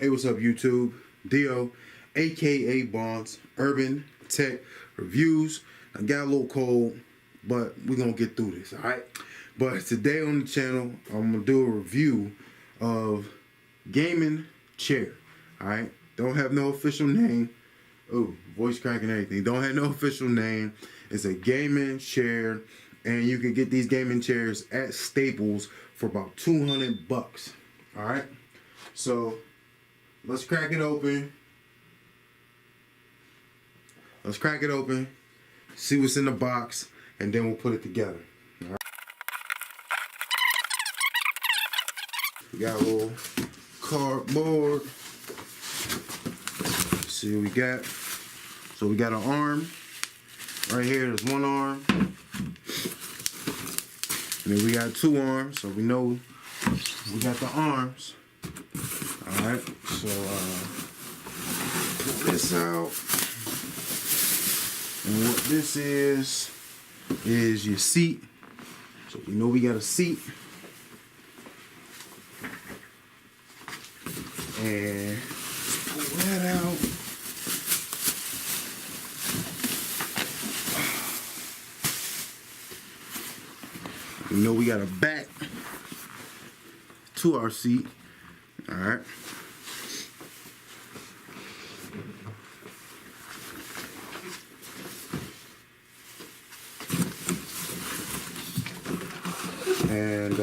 Hey, what's up, YouTube? Dio, aka Bonds, Urban Tech Reviews. I got a little cold, but we're gonna get through this, alright? But today on the channel, I'm gonna do a review of gaming chair. Alright? Don't have no official name. Oh, voice cracking and everything. Don't have no official name. It's a gaming chair, and you can get these gaming chairs at Staples for about 200 bucks. Alright? So let's crack it open. Let's crack it open, see what's in the box, and then we'll put it together. All right. We got a little cardboard. Let's see what we got. So we got an arm. Right here, there's one arm. And then we got two arms, so we know we got the arms. Alright, so put this out. And what this is your seat. So we know we got a seat. And pull that out. We know we got a back to our seat. Alright. And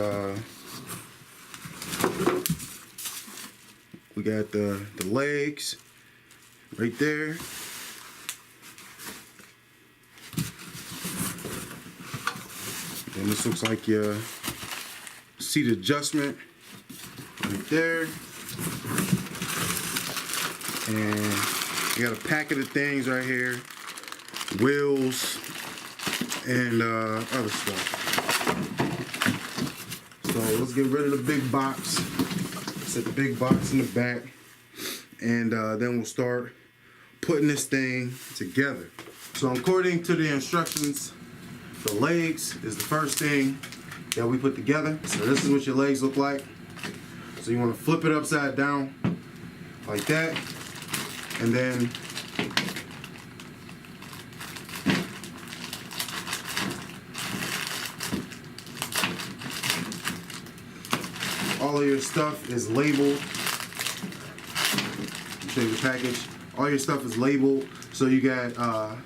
we got the legs right there. And this looks like your seat adjustment right there. And you got a packet of things right here, wheels and other stuff. So let's get rid of the big box. Set the big box in the back, and then we'll start putting this thing together. So according to the instructions, the legs is the first thing that we put together. So this is what your legs look like. So you want to flip it upside down like that, and then all of your stuff is labeled. I'll show you the package. All your stuff is labeled. So you got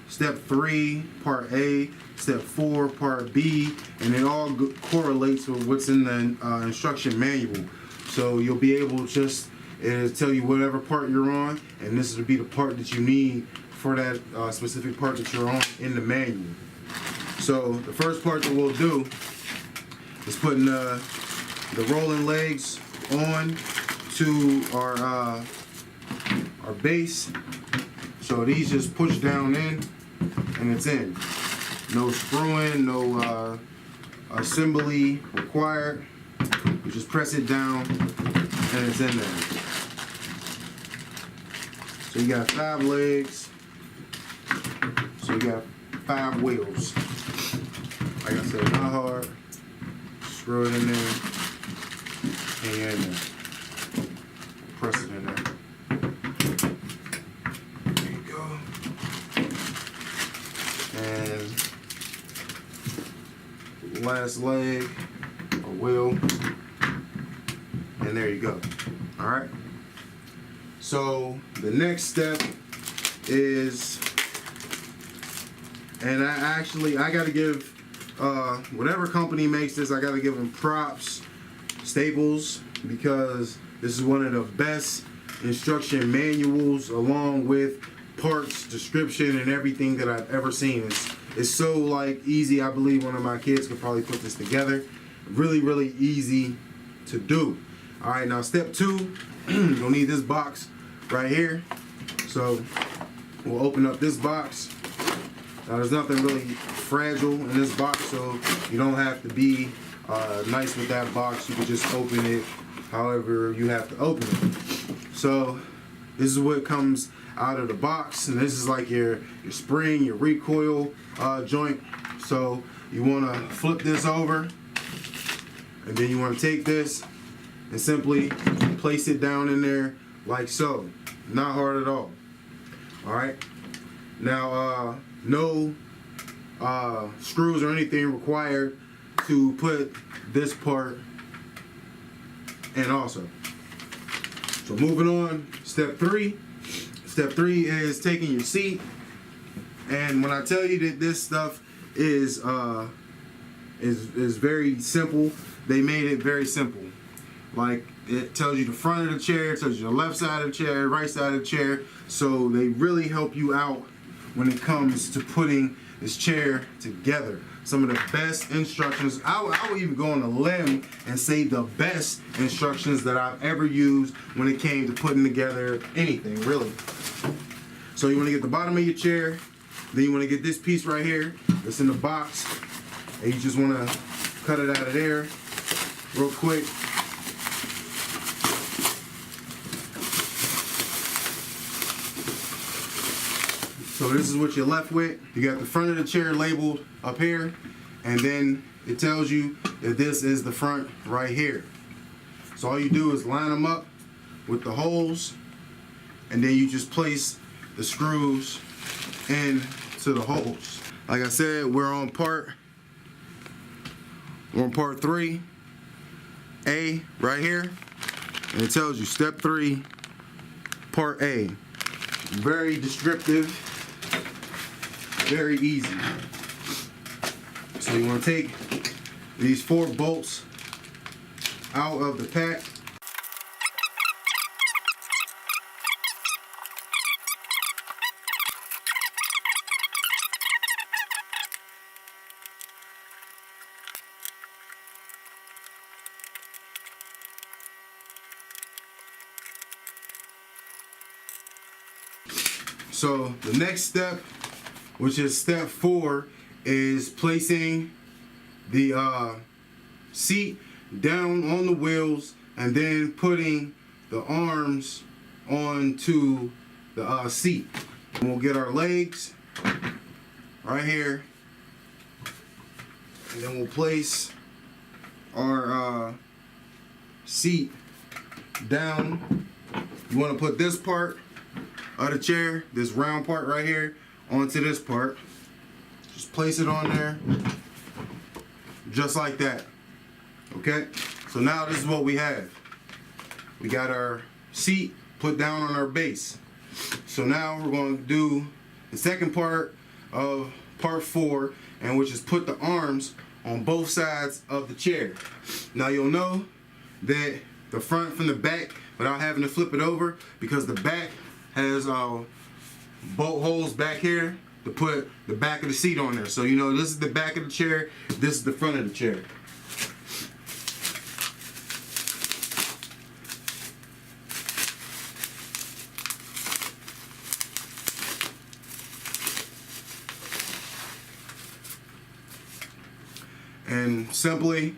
step 3, part A, step 4, part B, and it all correlates with what's in the instruction manual. So you'll be able to just tell you whatever part you're on, and this will be the part that you need for that specific part that you're on in the manual. So the first part that we'll do is putting the rolling legs on to our base. So these just push down in, and it's in. No screwing, no assembly required. You just press it down, and it's in there. So you got 5 legs. So you got 5 wheels. Like I said, not hard. Screw it in there. And you're in there. Press it in there. There you go. And last leg or wheel. And there you go. Alright. So the next step is, and I gotta give whatever company makes this, I gotta give them props. Staples, because this is one of the best instruction manuals, along with parts description and everything that I've ever seen. It's so like easy. I believe one of my kids could probably put this together. Really, really easy to do. All right, now step 2, you'll need this box right here. So we'll open up this box. Now there's nothing really fragile in this box, so you don't have to be nice with that box. You can just open it however you have to open it. So this is what comes out of the box, and this is like your spring, your recoil joint. So you want to flip this over, and then you want to take this and simply place it down in there like so. Not hard at all. Alright. Now no screws or anything required to put this part in also. So moving on, step 3. Step 3 is taking your seat. And when I tell you that this stuff is very simple, they made it very simple. Like, it tells you the front of the chair, it tells you the left side of the chair, right side of the chair. So they really help you out when it comes to putting this chair together. Some of the best instructions. I would even go on a limb and say the best instructions that I've ever used when it came to putting together anything, really. So you want to get the bottom of your chair, then you want to get this piece right here that's in the box, and you just want to cut it out of there real quick. So this is what you're left with. You got the front of the chair labeled up here, and then it tells you that this is the front right here. So all you do is line them up with the holes, and then you just place the screws into the holes. Like I said, we're on part 3A right here, and it tells you step 3, part A. Very descriptive, very easy. So you want to take these 4 bolts out of the pack. So the next step, which is step 4, is placing the seat down on the wheels and then putting the arms onto the seat. And we'll get our legs right here, and then we'll place our seat down. You want to put this part of the chair, this round part right here, onto this part. Just place it on there, just like that. Okay, so now this is what we have. We got our seat put down on our base. So now we're going to do the second part of part 4, and which is put the arms on both sides of the chair. Now you'll know that the front from the back without having to flip it over, because the back has bolt holes back here to put the back of the seat on there. So you know this is the back of the chair, this is the front of the chair. And simply,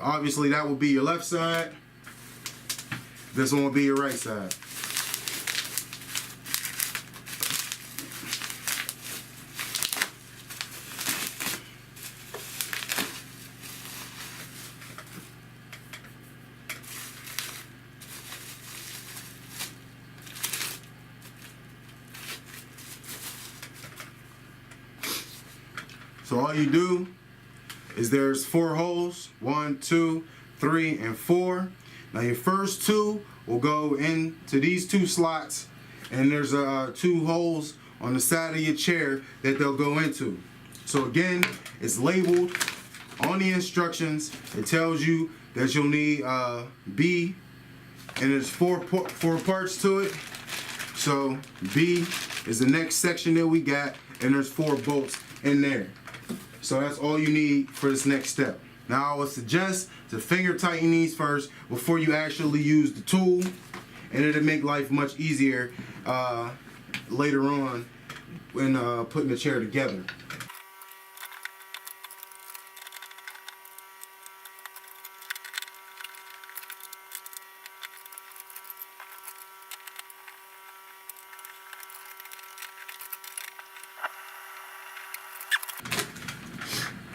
obviously that will be your left side. This one will be your right side. So all you do is there's 4 holes, 1, 2, 3, and 4. Now your first 2 will go into these 2 slots, and there's 2 holes on the side of your chair that they'll go into. So again, it's labeled on the instructions. It tells you that you'll need B, and there's 4 parts to it. So B is the next section that we got, and there's 4 bolts in there. So that's all you need for this next step. Now I would suggest to finger tighten these first before you actually use the tool, and it'll make life much easier later on when putting the chair together.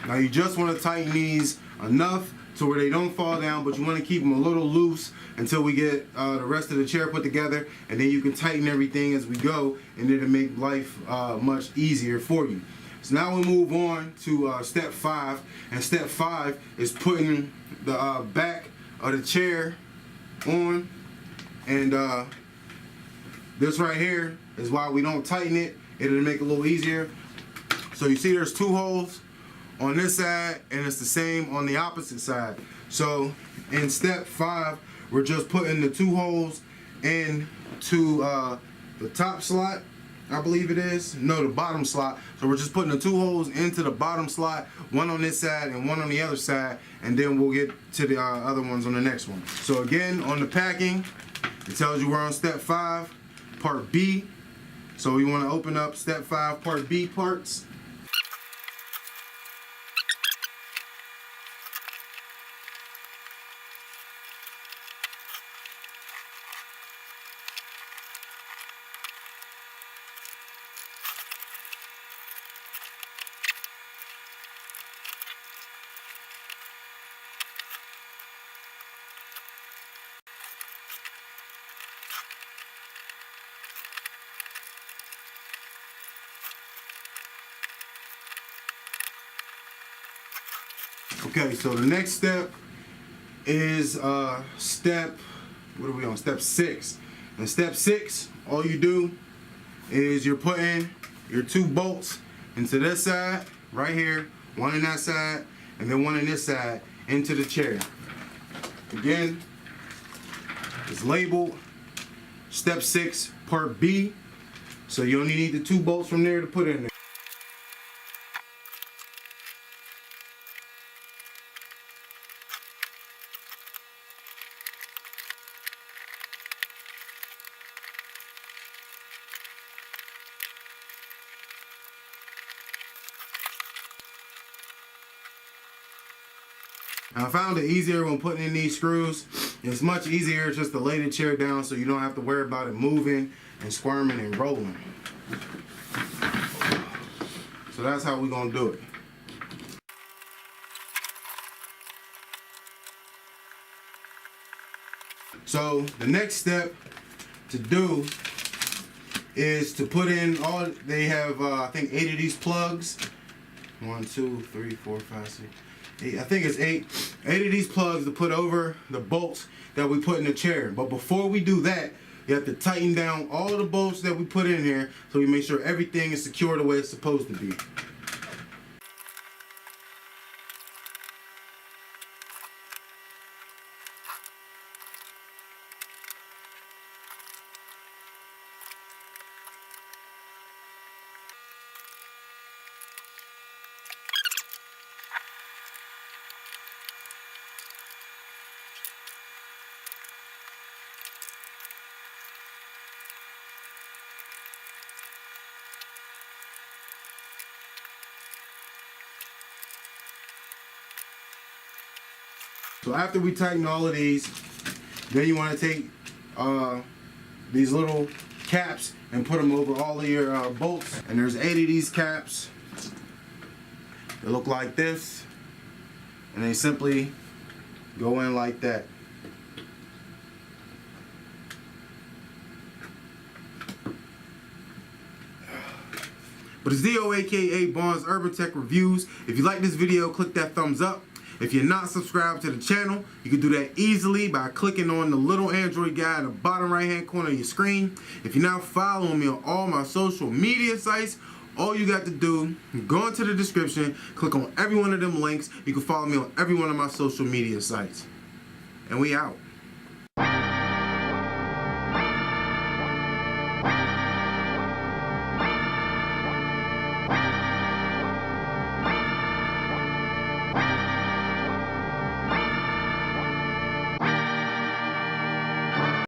Now you just want to tighten these enough to where they don't fall down, but you want to keep them a little loose until we get the rest of the chair put together, and then you can tighten everything as we go, and it'll make life much easier for you. So now we move on to step 5, and step 5 is putting the back of the chair on, and this right here is why we don't tighten it. It'll make it a little easier. So you see there's 2 holes on this side, and it's the same on the opposite side. So in step 5, we're just putting the 2 holes into the top slot, I believe it is. No, the bottom slot. So we're just putting the 2 holes into the bottom slot, one on this side and one on the other side, and then we'll get to the other ones on the next one. So again, on the packing, it tells you we're on step 5, part B. So we want to open up step 5, part B parts. Okay, so the next step is step, what are we on? Step 6. And step 6, all you do is you're putting your 2 bolts into this side, right here, one in that side, and then one in this side, into the chair. Again, it's labeled step 6, part B, so you only need the 2 bolts from there to put in there. I found it easier when putting in these screws. It's much easier just to lay the chair down so you don't have to worry about it moving and squirming and rolling. So that's how we're gonna do it. So the next step to do is to put in all, they have I think 8 of these plugs. 1, 2, 3, 4, 5, 6. I think it's 8 of these plugs to put over the bolts that we put in the chair. But before we do that, you have to tighten down all of the bolts that we put in here so we make sure everything is secure the way it's supposed to be. So after we tighten all of these, then you want to take these little caps and put them over all of your bolts. And there's 8 of these caps. They look like this, and they simply go in like that. But it's Dio, aka Barnes Urban Tech Reviews. If you like this video, click that thumbs up. If you're not subscribed to the channel, you can do that easily by clicking on the little Android guy in the bottom right hand corner of your screen. If you're not following me on all my social media sites, all you got to do, go into the description, click on every one of them links. You can follow me on every one of my social media sites. And we out.